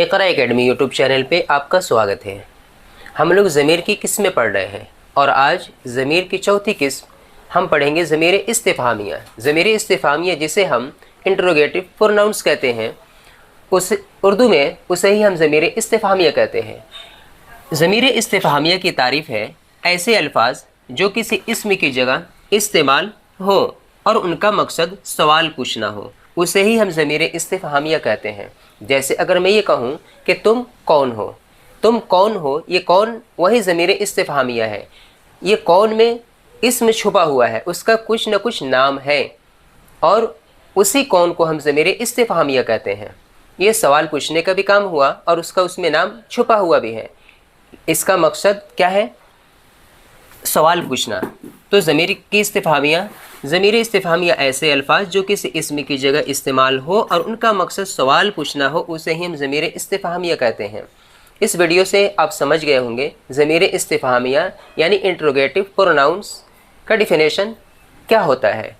इकरा academy YouTube channel पे आपका स्वागत है। हम लोग ज़मीर की किस्में पढ़ रहे हैं और आज ज़मीर की चौथी किस्म हम पढ़ेंगे ज़मीर इस्तिफ़हामिया। ज़मीर इस्तिफ़हामिया जिसे हम इंट्रोगेटिव प्रोनाउंस कहते हैं, उस उर्दू में उसे ही हम ज़मीर इस्तिफ़हामिया कहते हैं। ज़मीर इस्तिफ़हामिया की तारीफ़ है ऐसे अल्फाज जो किसी इस्म की जगह इस्तेमाल हो और उनका मकसद सवाल पूछना हो, उसे ही हम ज़मीर इस्तिफ़हामिया कहते हैं। जैसे अगर मैं ये कहूँ कि तुम कौन हो, ये कौन वही ज़मीर इस्तिफ़हामिया है। ये कौन में इसम छुपा हुआ है, उसका कुछ न कुछ नाम है और उसी कौन को हम ज़मीर इस्तिफ़हामिया कहते हैं। ये सवाल पूछने का भी काम हुआ और उसका उसमें नाम छुपा हुआ भी है। इसका मकसद क्या है? सवाल पूछना। तो ज़मीर इस्तिफ़हामिया ऐसे अल्फाज जो किसी इस्म की जगह इस्तेमाल हो और उनका मकसद सवाल पूछना हो, उसे ही हम ज़मीर इस्तिफ़हामिया कहते हैं। इस वीडियो से आप समझ गए होंगे ज़मीर इस्तिफ़हामिया यानी इंट्रोगेटिव प्रोनाउंस का डिफिनेशन क्या होता है।